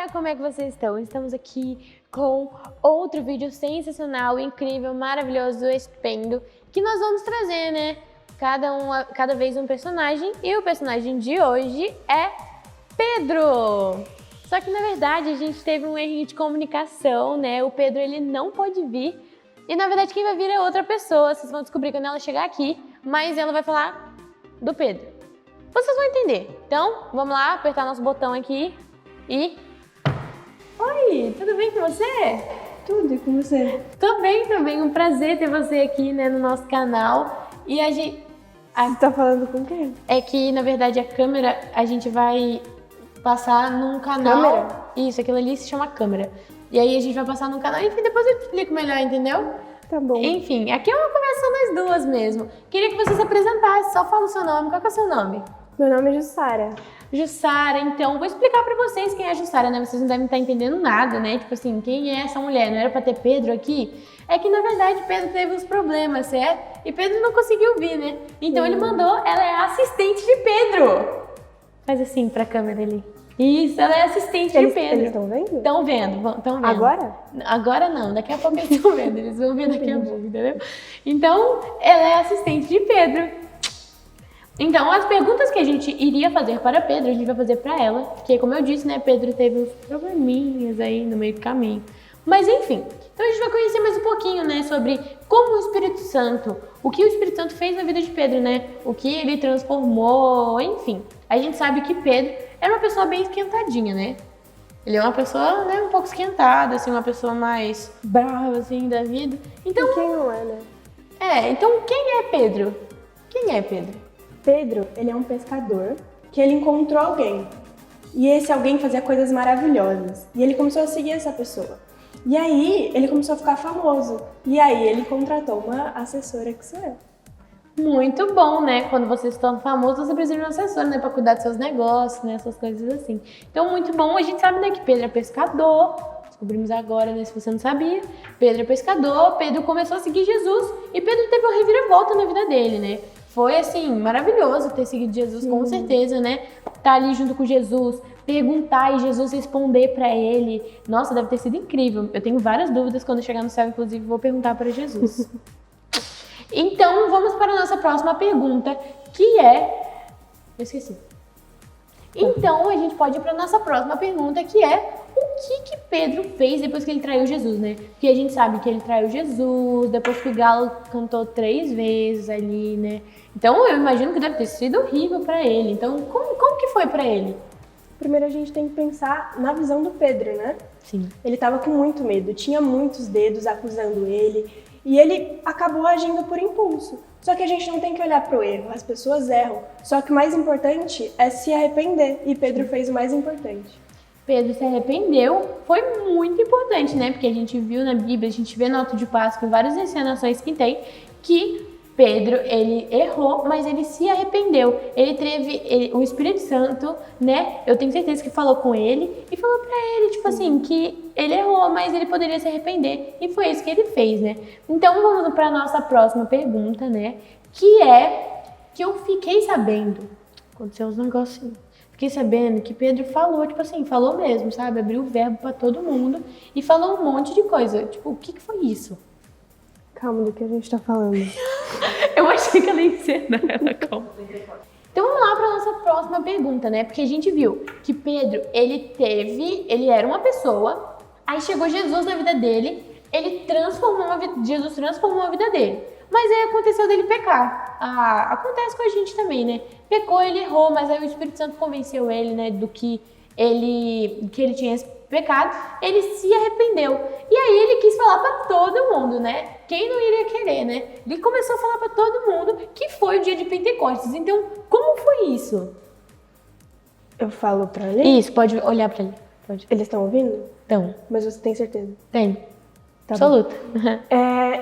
galera, como é que vocês estão? Estamos aqui com outro vídeo sensacional, incrível, maravilhoso, estupendo, que nós vamos trazer, né? Cada vez um personagem, e o personagem de hoje é Pedro! Só que na verdade a gente teve um erro de comunicação, né? O Pedro ele não pode vir, e na verdade quem vai vir é outra pessoa, vocês vão descobrir quando ela chegar aqui, mas ela vai falar do Pedro. Vocês vão entender. Então, vamos lá, apertar nosso botão aqui e... Oi, tudo bem com você? Tudo, e com você? Tô bem também, um prazer ter você aqui, né, no nosso canal. E a gente... Você tá falando com quem? É que, na verdade, a câmera, a gente vai passar num canal... Câmera? Isso, aquilo ali se chama câmera. E aí a gente vai passar num canal, enfim, depois eu te explico melhor, entendeu? Tá bom. Enfim, aqui é uma conversa nós duas mesmo. Queria que você se apresentasse, só fala o seu nome. Qual que é o seu nome? Meu nome é Jussara. Jussara, então, vou explicar pra vocês quem é a Jussara, né? Vocês não devem estar entendendo nada, né? Tipo assim, quem é essa mulher? Não era pra ter Pedro aqui? É que, na verdade, Pedro teve uns problemas, certo? E Pedro não conseguiu vir, né? Então ele mandou, ela é a assistente de Pedro. Faz assim pra câmera ali. Isso, ela é assistente de Pedro. Eles estão vendo? Estão vendo. Agora? Agora não, daqui a pouco eles estão vendo, eles vão ver daqui a pouco, entendeu? Então, ela é assistente de Pedro. Então, as perguntas que a gente iria fazer para Pedro, a gente vai fazer para ela, porque, como eu disse, né, Pedro teve uns probleminhas aí no meio do caminho. Mas, enfim, então a gente vai conhecer mais um pouquinho, né, sobre como o Espírito Santo, o que o Espírito Santo fez na vida de Pedro, né, o que ele transformou, enfim. A gente sabe que Pedro era uma pessoa bem esquentadinha, né? Ele é uma pessoa, né, um pouco esquentada, assim, uma pessoa mais brava, assim, da vida. Então, E quem não é, né? então quem é Pedro? Quem é Pedro? Pedro, ele é um pescador que ele encontrou alguém. E esse alguém fazia coisas maravilhosas. E ele começou a seguir essa pessoa. E aí, ele começou a ficar famoso. E aí, ele contratou uma assessora que sou eu. Muito bom, né? Quando você se torna famoso, você precisa de um assessor, né? Pra cuidar dos seus negócios, né? Essas coisas assim. Então, muito bom. A gente sabe, né, que Pedro é pescador. Descobrimos agora, né? Se você não sabia. Pedro é pescador. Pedro começou a seguir Jesus. E Pedro teve uma reviravolta na vida dele, né? Foi, assim, maravilhoso ter seguido Jesus, com certeza, né? Tá ali junto com Jesus, perguntar e Jesus responder pra ele. Nossa, deve ter sido incrível. Eu tenho várias dúvidas quando eu chegar no céu, inclusive, vou perguntar pra Jesus. Então, vamos para a nossa próxima pergunta, que é... Eu esqueci. Então, a gente pode ir para a nossa próxima pergunta, que é o que Pedro fez depois que ele traiu Jesus, né? Porque a gente sabe que ele traiu Jesus, depois que o galo cantou 3 vezes ali, né? Então, eu imagino que deve ter sido horrível para ele. Então, como que foi para ele? Primeiro, a gente tem que pensar na visão do Pedro, né? Sim. Ele tava com muito medo, tinha muitos dedos acusando ele. E ele acabou agindo por impulso. Só que a gente não tem que olhar pro erro, as pessoas erram. Só que o mais importante é se arrepender. E Pedro fez o mais importante. Pedro se arrependeu, foi muito importante, né? Porque a gente viu na Bíblia, a gente vê no Ato de Páscoa, várias encenações que tem, que Pedro, ele errou, mas ele se arrependeu. Ele teve o Espírito Santo, né? Eu tenho certeza que falou com ele e falou pra ele, tipo assim, que ele errou, mas ele poderia se arrepender. E foi isso que ele fez, né? Então vamos pra nossa próxima pergunta, né? Que é que eu fiquei sabendo, aconteceu uns negocinhos. Fiquei sabendo que Pedro falou, tipo assim, falou mesmo, sabe? Abriu o verbo pra todo mundo e falou um monte de coisa. Tipo, o que foi isso? Calma, do que a gente tá falando. Eu achei que ela ia encenar ela, calma. Então vamos lá para nossa próxima pergunta, né? Porque a gente viu que Pedro, ele era uma pessoa, aí chegou Jesus na vida dele, Jesus transformou a vida dele. Mas aí aconteceu dele pecar. Acontece com a gente também, né? Pecou, ele errou, mas aí o Espírito Santo convenceu ele, né, do que ele tinha pecado, ele se arrependeu. E aí ele quis falar pra todo mundo, né? Quem não iria querer, né? Ele começou a falar pra todo mundo que foi o dia de Pentecostes. Então, como foi isso? Eu falo pra ele? Isso, pode olhar pra ele. Pode. Eles estão ouvindo? Então. Mas você tem certeza? Tem. Tá Absoluta.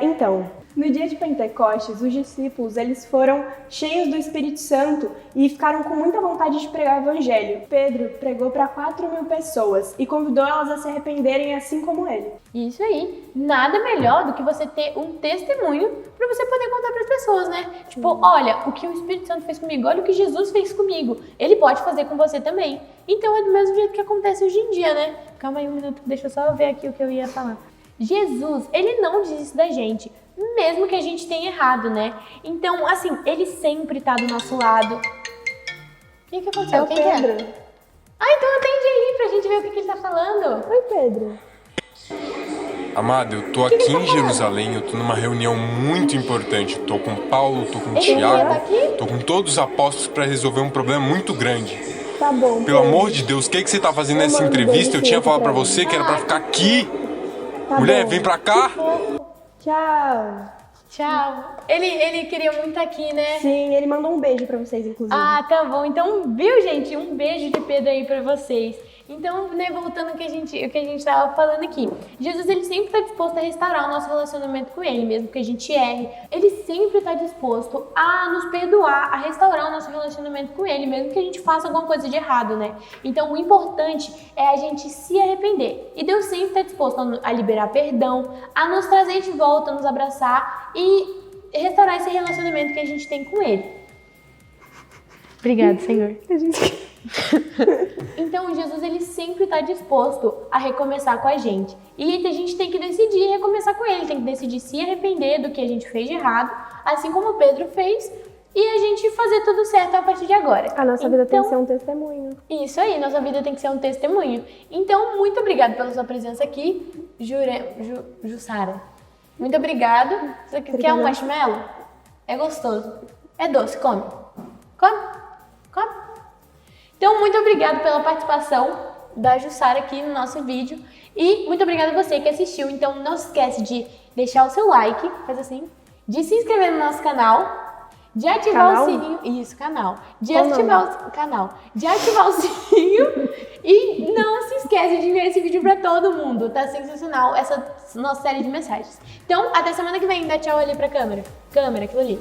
Então, No dia de Pentecostes, os discípulos eles foram cheios do Espírito Santo e ficaram com muita vontade de pregar o evangelho. Pedro pregou para 4.000 pessoas e convidou elas a se arrependerem assim como ele. Isso aí. Nada melhor do que você ter um testemunho para você poder contar para as pessoas, né? Tipo, olha, o que o Espírito Santo fez comigo, olha o que Jesus fez comigo. Ele pode fazer com você também. Então é do mesmo jeito que acontece hoje em dia, né? Calma aí um minuto, deixa eu só ver aqui o que eu ia falar. Jesus, ele não desiste da gente, mesmo que a gente tenha errado, né? Então, assim, ele sempre tá do nosso lado. O que aconteceu? É o Quem Pedro. que é? Ah, então atende aí pra gente ver o que ele tá falando. Oi, Pedro. Amado, eu tô aqui em Jerusalém, eu tô numa reunião muito importante. Tô com Paulo, tô com Ele tá Tiago, aqui? tô com todos os apóstolos pra resolver um problema muito grande. Tá bom, Pelo Pedro. amor de Deus, o que você tá fazendo Eu nessa mando entrevista? Eu beijo tinha falado pra pra ele. você que era pra ficar aqui. Tá Mulher, bom. vem pra cá. Tchau. Tchau. Ele queria muito estar aqui, né? Sim, ele mandou um beijo pra vocês, inclusive. Ah, tá bom. Então, viu, gente? Um beijo de Pedro aí pra vocês. Então, né, voltando ao que a gente tava falando aqui. Jesus, ele sempre está disposto a restaurar o nosso relacionamento com ele, mesmo que a gente erre. Ele sempre está disposto a nos perdoar, a restaurar o nosso relacionamento com ele, mesmo que a gente faça alguma coisa de errado, né? Então, o importante é a gente se arrepender. E Deus sempre está disposto a liberar perdão, a nos trazer de volta, a nos abraçar e restaurar esse relacionamento que a gente tem com ele. Obrigada, Senhor. Então, Jesus, ele sempre está disposto a recomeçar com a gente. E a gente tem que decidir recomeçar com ele, tem que decidir se arrepender do que a gente fez de errado, assim como Pedro fez, e a gente fazer tudo certo a partir de agora. A nossa vida tem que ser um testemunho. Isso aí, nossa vida tem que ser um testemunho. Então, muito obrigada pela sua presença aqui, Jussara. Muito obrigado. Você quer um marshmallow? É gostoso. É doce, come. Come. Então, muito obrigada pela participação da Jussara aqui no nosso vídeo. E muito obrigada a você que assistiu. Então, não se esquece de deixar o seu like, faz assim, de se inscrever no nosso canal, de ativar o sininho. Isso, canal. De ativar o canal. De ativar o sininho. E não se esquece de enviar esse vídeo pra todo mundo. Tá sensacional essa nossa série de mensagens. Então, até semana que vem. Dá tchau ali pra câmera. Câmera, aquilo ali.